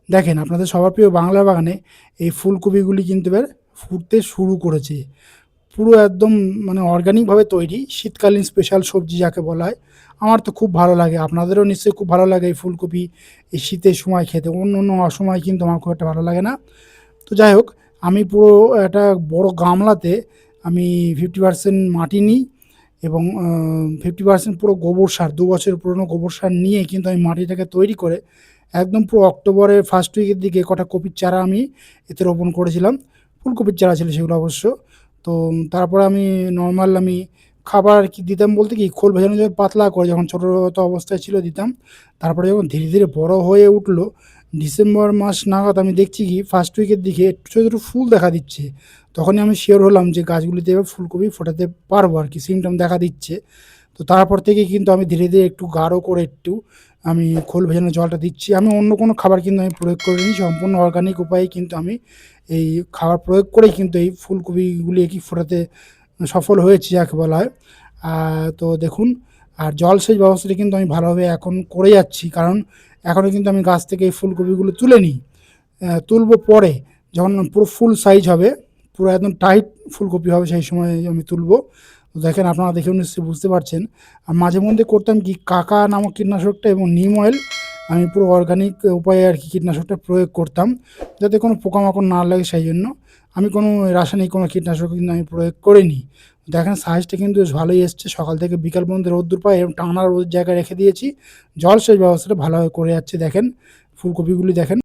দেখেন আপনাদের সবার প্রিয় বাংলা বাগানে এই ফুলকপিগুলি কিন্তু এবার ফুটতে শুরু করেছে। পুরো একদম মানে অর্গানিকভাবে তৈরি শীতকালীন স্পেশাল সবজি যাকে বলা হয়। আমার তো খুব ভালো লাগে, আপনাদেরও নিশ্চয়ই খুব ভালো লাগে এই ফুলকপি এই শীতের সময় খেতে। অন্য অসময় কিন্তু আমার খুব একটা ভালো লাগে না। তো যাই হোক, আমি পুরো একটা বড় গামলাতে আমি 50% মাটি নিই এবং 50% পুরো গোবর সার, ২ বছরের পুরনো গোবর সার নিয়ে কিন্তু আমি মাটিটাকে তৈরি করে একদম পুরো অক্টোবরের ফার্স্ট উইকের দিকে কটা কপির চারা আমি এতে রোপণ করেছিলাম। ফুলকপির চারা ছিল সেগুলো অবশ্য। তো তারপরে আমি নরমাল আমি খাবার আরকি দিতাম বলতে কি, খোল ভেজানো যখন পাতলা করে যখন ছোটো অবস্থায় ছিল দিতাম। তারপরে যখন ধীরে, ধীরে বড় হয়ে উঠলো, ডিসেম্বর মাস নাগাদ আমি দেখছি কি ফার্স্ট উইকের দিকে একটু ছোটো, ছোটো ফুল দেখা দিচ্ছে। তখনই আমি শিওর হলাম যে গাছগুলিতে এবার ফুলকপি ফোটাতে পারবো আরকি, সিমটম দেখা দিচ্ছে। তো তারপর থেকে কিন্তু আমি ধীরে, ধীরে একটু গাঢ় করে একটু আমি খোল ভেজানো জলটা দিচ্ছি। আমি অন্য কোনো খাবার কিন্তু আমি প্রয়োগ করিনি। সম্পূর্ণ অর্গানিক উপায়ে কিন্তু আমি এই খাবার প্রয়োগ করেই কিন্তু এই ফুলকপিগুলি কি ফোটাতে সফল হয়েছি যাকে বলা হয়। তো দেখুন, আর জলসেচ ব্যবস্থাটা কিন্তু আমি ভালোভাবে এখন করে যাচ্ছি। কারণ এখনও কিন্তু আমি গাছ থেকে এই ফুলকপিগুলো তুলে নিই। তুলবো পরে, যখন পুরো ফুল সাইজ হবে, পুরো একদম টাইট ফুলকপি হবে সেই সময় আমি তুলবো। তো দেখেন আপনারা দেখেও নিশ্চয়ই বুঝতে পারছেন। আর মাঝে মধ্যে করতাম কি, কাকা নামক কীটনাশকটা এবং নিম অয়েল আমি পুরো অর্গানিক উপায়ে আরকি কীটনাশকটা প্রয়োগ করতাম, যাতে কোনো পোকামাকড় না লাগে সেই জন্য। আমি কোনো রাসায়নিক কোনো কীটনাশক কিন্তু আমি প্রয়োগ করিনি। দেখেন সাইজটা কিন্তু বেশ ভালোই এসছে। সকাল থেকে বিকাল পর্যন্ত রোদ্দুর পায় এবং টানা রোদের জায়গায় রেখে দিয়েছি। জলসেচ ব্যবস্থাটা ভালোভাবে করে যাচ্ছে দেখেন, ফুলকপিগুলি দেখেন।